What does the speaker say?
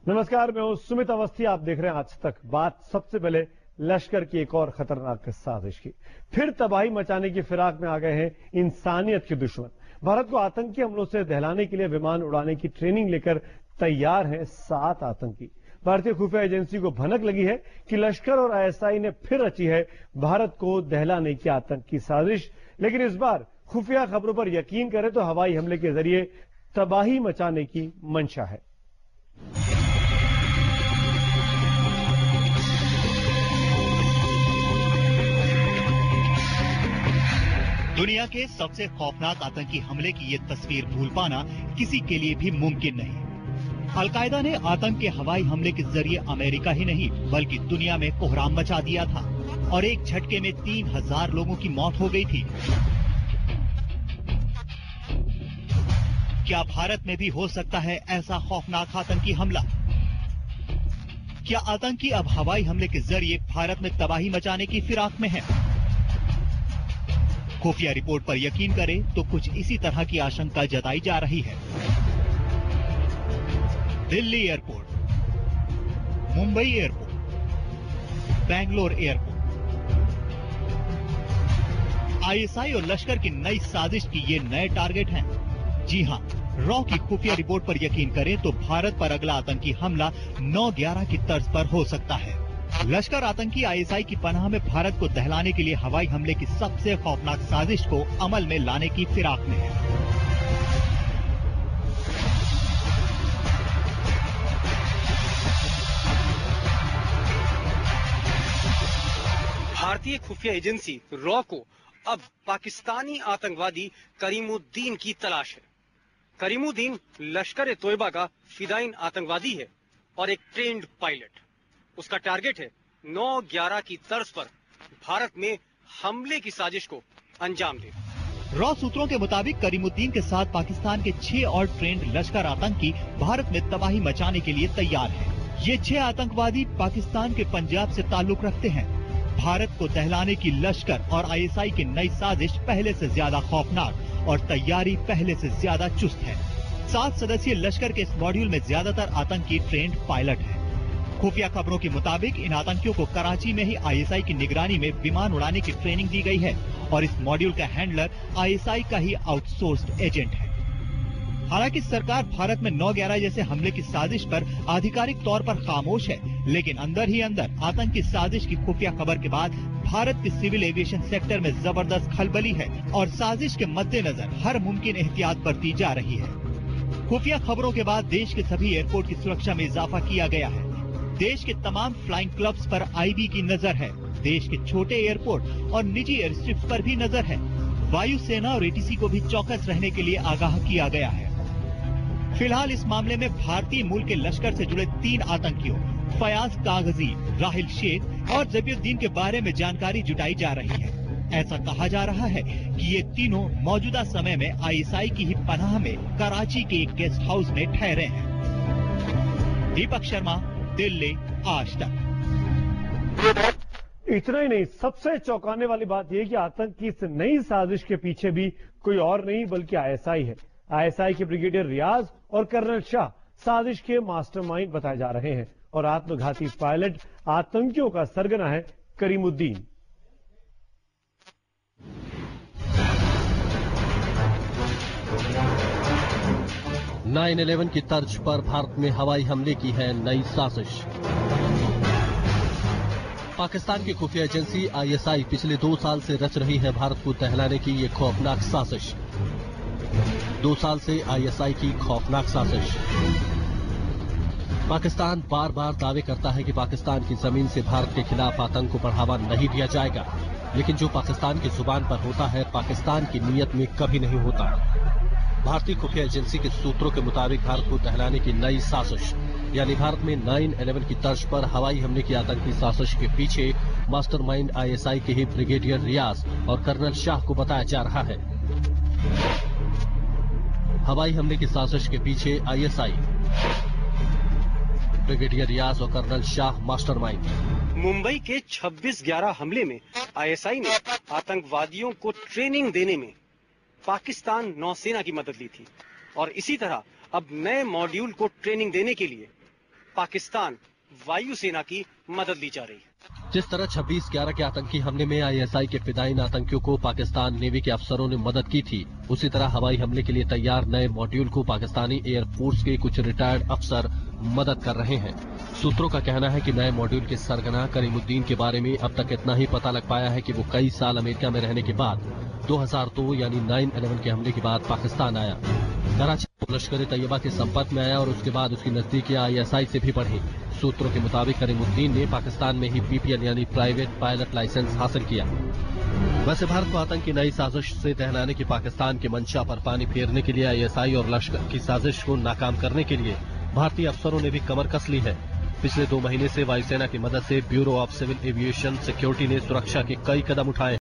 नमस्कार, मैं हूं सुमित अवस्थी। आप देख रहे हैं आज तक। बात सबसे पहले लश्कर की एक और खतरनाक साजिश की। फिर तबाही मचाने की फिराक में आ गए हैं इंसानियत के दुश्मन। भारत को आतंकी हमलों से दहलाने के लिए विमान उड़ाने की ट्रेनिंग लेकर तैयार हैं 7 आतंकी। भारतीय खुफिया एजेंसी को भनक लगी है कि लश्कर और आईएसआई ने फिर रची है भारत को दहलाने की आतंकी साजिश। लेकिन इस बार खुफिया खबरों पर यकीन करें तो हवाई हमले के जरिए तबाही मचाने की मंशा है। दुनिया के सबसे खौफनाक आतंकी हमले की ये तस्वीर भूल पाना किसी के लिए भी मुमकिन नहीं। अलकायदा ने आतंक के हवाई हमले के जरिए अमेरिका ही नहीं बल्कि दुनिया में कोहराम मचा दिया था और एक झटके में 3000 लोगों की मौत हो गई थी। क्या भारत में भी हो सकता है ऐसा खौफनाक आतंकी हमला? क्या आतंकी अब हवाई हमले के जरिए भारत में तबाही मचाने की फिराक में है? खुफिया रिपोर्ट पर यकीन करें तो कुछ इसी तरह की आशंका जताई जा रही है। Delhi airport, Mumbai airport, Bangalore airport, ISI और लश्कर की नई साजिश की ये नए टारगेट हैं। जी हां, रॉ की खुफिया रिपोर्ट पर यकीन करें तो भारत पर अगला आतंकी हमला 9/11 की तर्ज पर हो सकता है। लश्कर आतंकी आईएसआई की पनाह में भारत को दहलाने के लिए हवाई हमले की सबसे खौफनाक साजिश को अमल में लाने की फिराक में है। भारतीय खुफिया एजेंसी रॉ को अब पाकिस्तानी आतंकवादी करीमुद्दीन की तलाश है। करीमुद्दीन लश्कर-ए-तोयबा का फिदायीन आतंकवादी है और एक ट्रेन्ड पायलट। उसका टारगेट है 9/11 की तर्ज पर भारत में हमले की साजिश को अंजाम दे। रॉ सूत्रों के मुताबिक करीमुद्दीन के साथ पाकिस्तान के 6 और ट्रेंड लश्कर आतंकी भारत में तबाही मचाने के लिए तैयार हैं। ये 6 आतंकवादी पाकिस्तान के पंजाब से ताल्लुक रखते हैं। भारत को दहलाने की लश्कर और आईएसआई की नई साजिश पहले से ज्यादा खौफनाक और तैयारी पहले से ज्यादा चुस्त है। 7 सदस्यीय लश्कर के इस मॉड्यूल में ज्यादातर आतंकी ट्रेंड पायलट हैं। खुफिया खबरों के मुताबिक इन आतंकियों को कराची में ही आईएसआई की निगरानी में विमान उड़ाने की ट्रेनिंग दी गई है और इस मॉड्यूल का हैंडलर आईएसआई का ही आउटसोर्स्ड एजेंट है। हालांकि सरकार भारत में 9/11 जैसे हमले की साजिश पर आधिकारिक तौर पर खामोश है, लेकिन अंदर ही अंदर आतंकी साजिश की खुफिया खबर के बाद भारत के सिविल एविएशन सेक्टर में जबरदस्त खलबली है और साजिश के मद्देनजर हर मुमकिन एहतियात बरती जा रही है। खुफिया खबरों के बाद देश के सभी एयरपोर्ट की सुरक्षा में इजाफा किया गया है। देश के तमाम फ्लाइंग क्लब्स पर आईबी की नजर है। देश के छोटे एयरपोर्ट और निजी एयरस्ट्रिप्स पर भी नजर है। वायुसेना और एटीसी को भी चौकस रहने के लिए आगाह किया गया है। फिलहाल इस मामले में भारतीय मूल के लश्कर से जुड़े 3 आतंकियों फयाज कागजी, राहिल शेख और जबीउद्दीन के बारे में जानकारी जुटाई जा रही है। ऐसा कहा जा रहा है कि ये तीनों मौजूदा समय में आईएसआई की ही पनाह में कराची के एक गेस्ट हाउस में ठहरे हैं। दीपक शर्मा, दिल्ली, आज तक। इतना ही नहीं, सबसे चौंकाने वाली बात यह कि आतंक की इस नई साजिश के पीछे भी कोई और नहीं बल्कि आईएसआई है। आईएसआई के ब्रिगेडियर रियाज और कर्नल शाह साजिश के मास्टरमाइंड बताए जा रहे हैं और आत्मघाती पायलट आतंकियों का सरगना है करीमुद्दीन। नाइन 11 की तर्ज पर भारत में हवाई हमले की है नई साजिश। पाकिस्तान की खुफिया एजेंसी आईएसआई पिछले 2 साल से रच रही है भारत को दहलाने की ये खौफनाक साजिश। 2 साल से आईएसआई की खौफनाक साजिश। पाकिस्तान बार बार दावे करता है कि पाकिस्तान की जमीन से भारत के खिलाफ आतंक को बढ़ावा नहीं दिया जाएगा, लेकिन जो पाकिस्तान की जुबान पर होता है पाकिस्तान की नीयत में कभी नहीं होता। भारतीय खुफिया एजेंसी के सूत्रों के मुताबिक भारत को दहलाने की नई साजिश यानी भारत में 9/11 की तर्ज पर हवाई हमले की आतंकी साजिश के पीछे मास्टरमाइंड आईएसआई के ही ब्रिगेडियर रियाज और कर्नल शाह को बताया जा रहा है। हवाई हमले की साजिश के पीछे आईएसआई, ब्रिगेडियर रियाज और कर्नल शाह मास्टरमाइंड। मुंबई के 26/11 हमले में आईएसआई ने आतंकवादियों को ट्रेनिंग देने में पाकिस्तान नौसेना की मदद ली थी और इसी तरह अब नए मॉड्यूल को ट्रेनिंग देने के लिए पाकिस्तान वायुसेना की मदद ली जा रही है। जिस तरह 26/11 के आतंकी हमले में ISI के फिदायीन आतंकियों को पाकिस्तान नेवी के अफसरों ने मदद की थी, उसी तरह हवाई हमले के लिए तैयार नए मॉड्यूल को पाकिस्तानी एयरफोर्स के कुछ रिटायर्ड अफसर मदद कर रहे हैं। सूत्रों का कहना है कि नए मॉड्यूल के सरगना करीमुद्दीन के बारे में अब तक इतना ही पता लग पाया है कि वो कई साल अमेरिका में रहने के बाद 2002 यानी 9/11 के हमले के बाद पाकिस्तान आया। कराची लश्कर तैयबा के संपर्क में आया और उसके बाद उसकी नजदीकियां ISI से भी बढ़ी। सूत्रों के मुताबिक करीमुद्दीन ने पाकिस्तान में ही PPL यानी प्राइवेट पायलट लाइसेंस हासिल किया। वैसे भारत को आतंक की नई साजिश से दहलाने की पाकिस्तान की मंशा पर पानी फेरने के लिए ISI और लश्कर की साजिश को नाकाम करने के लिए भारतीय अफसरों ने भी कमर कस ली है। पिछले 2 महीने से वायुसेना की मदद से Bureau of Civil Aviation Security ने सुरक्षा के कई कदम उठाए।